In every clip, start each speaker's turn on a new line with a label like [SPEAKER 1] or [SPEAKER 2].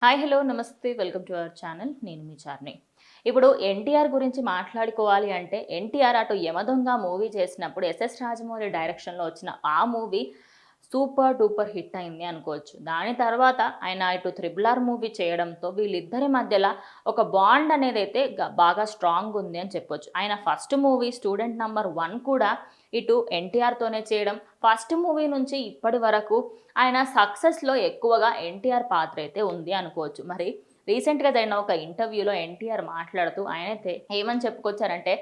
[SPEAKER 1] Hi hello నమస్తే welcome to our channel. నేను మీ చార్ని. ఇప్పుడు ఎన్టీఆర్ గురించి మాట్లాడుకోవాలి అంటే ఎన్టీఆర్ అటు యమదొంగ మూవీ చేసినప్పుడు ఎస్ఎస్ రాజమౌళి డైరెక్షన్లో వచ్చిన ఆ మూవీ సూపర్ డూపర్ హిట్ అయింది అనుకోవచ్చు. దాని తర్వాత ఆయన ఇటు త్రిబుల్ ఆర్ మూవీ చేయడంతో వీళ్ళిద్దరి మధ్యలో ఒక బాండ్ అనేది అయితే బాగా స్ట్రాంగ్ ఉంది అని చెప్పొచ్చు. ఆయన ఫస్ట్ మూవీ స్టూడెంట్ నంబర్ 1 కూడా ఇటు ఎన్టీఆర్తోనే చేయడం, ఫస్ట్ మూవీ నుంచి ఇప్పటి వరకు ఆయన సక్సెస్లో ఎక్కువగా ఎన్టీఆర్ పాత్ర అయితే ఉంది అనుకోవచ్చు. మరి రీసెంట్గా జరిగిన ఒక ఇంటర్వ్యూలో ఎన్టీఆర్ మాట్లాడుతూ ఆయనైతే ఏమని చెప్పుకొచ్చారంటే,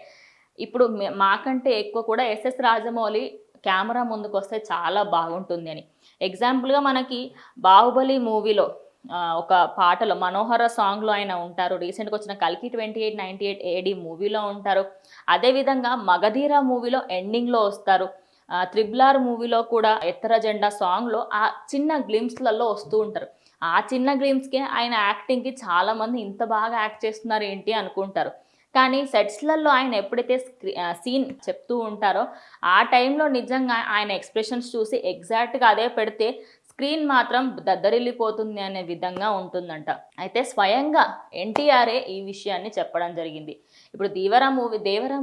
[SPEAKER 1] ఇప్పుడు మాకంటే ఎక్కువ కూడా ఎస్ఎస్ రాజమౌళి కెమెరా ముందుకు వస్తే చాలా బాగుంటుంది అని. ఎగ్జాంపుల్గా మనకి బాహుబలి మూవీలో ఒక పాటలో మనోహర సాంగ్లో ఆయన ఉంటారు. రీసెంట్గా వచ్చిన కల్కి 2898 ఏడి మూవీలో ఉంటారు. అదేవిధంగా మగధీర మూవీలో ఎండింగ్లో వస్తారు. త్రిబుల్ ఆర్ మూవీలో కూడా ఎత్తర జెండా సాంగ్లో ఆ చిన్న గ్లిమ్స్లలో వస్తూ ఉంటారు. ఆ చిన్న గ్లిమ్స్కే ఆయన యాక్టింగ్కి చాలామంది ఇంత బాగా యాక్ట్ చేస్తున్నారు ఏంటి అనుకుంటారు. కానీ సెట్స్లలో ఆయన ఎప్పుడైతే సీన్ చెప్తూ ఉంటారో ఆ టైంలో నిజంగా ఆయన ఎక్స్ప్రెషన్స్ చూసి ఎగ్జాక్ట్గా అదే పెడితే స్క్రీన్ మాత్రం దద్దరిల్లిపోతుంది అనే విధంగా ఉంటుందంట. అయితే స్వయంగా ఎన్టీఆర్ఏ ఈ విషయాన్ని చెప్పడం జరిగింది. ఇప్పుడు దేవరా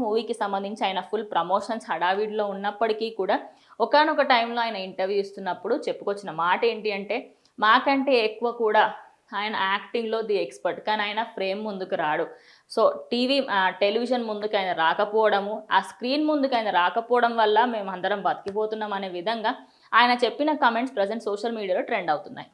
[SPEAKER 1] మూవీకి సంబంధించి ఆయన ఫుల్ ప్రమోషన్స్ హడావిడిలో ఉన్నప్పటికీ కూడా ఒకానొక టైంలో ఆయన ఇంటర్వ్యూ ఇస్తున్నప్పుడు చెప్పుకొచ్చిన మాట ఏంటి అంటే, మాకంటే ఎక్కువ కూడా ఆయన యాక్టింగ్లో ది ఎక్స్పర్ట్, కానీ ఆయన ఫ్రేమ్ ముందుకు రాడు. సో టెలివిజన్ ముందుకు ఆయన రాకపోవడము, ఆ స్క్రీన్ ముందుకు ఆయన రాకపోవడం వల్ల మేము అందరం బతికిపోతున్నాం అనే విధంగా ఆయన చెప్పిన కమెంట్స్ ప్రజెంట్ సోషల్ మీడియాలో ట్రెండ్ అవుతున్నాయి.